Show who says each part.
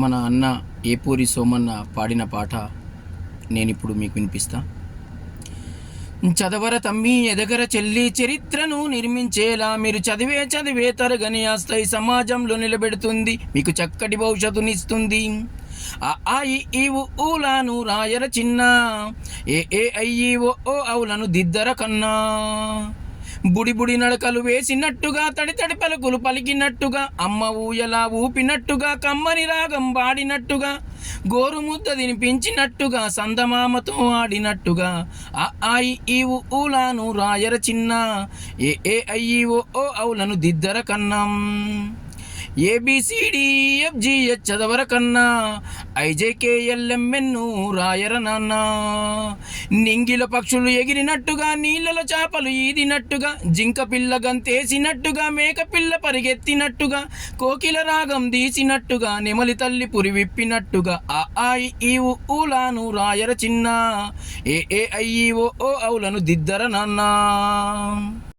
Speaker 1: మన అన్న ఏపూరి సోమన్న పాడిన పాట నేనిప్పుడు మీకు వినిపిస్తా. చదవర తమ్మి ఎదగర చెల్లి చరిత్రను నిర్మించేలా మీరు చదివే తరగని ఆస్థాయి సమాజంలో నిలబెడుతుంది, మీకు చక్కటి భవిష్యత్తునిస్తుంది. ఆ ఈ ఊలాను రాయర చిన్న ఓ అవులను దిద్దర కన్నా. బుడి నడకలు వేసినట్టుగా తడి పలుకులు పలికినట్టుగా అమ్మ ఊయలా ఊపినట్టుగా కమ్మని రాగం పాడినట్టుగా గోరు ముద్ద తినిపించినట్టుగా సందమామతో ఆడినట్టుగా ఈ ఊలాను రాయర చిన్న ఓ అవులను దిద్దర కన్నం. ABCDEFGH చదవర కన్నా IJKLMN రాయర నాన్న. నింగిల పక్షులు ఎగిరినట్టుగా నీళ్ళలో చేపలు ఈదినట్టుగా జింక పిల్ల గంతేసినట్టుగా మేక పిల్ల పరిగెత్తినట్టుగా కోకిల రాగం తీసినట్టుగా నెమలి తల్లి పురి విప్పినట్టుగా ఈ ఊలాను రాయర చిన్న ఓ అవులను దిద్దర నాన్న.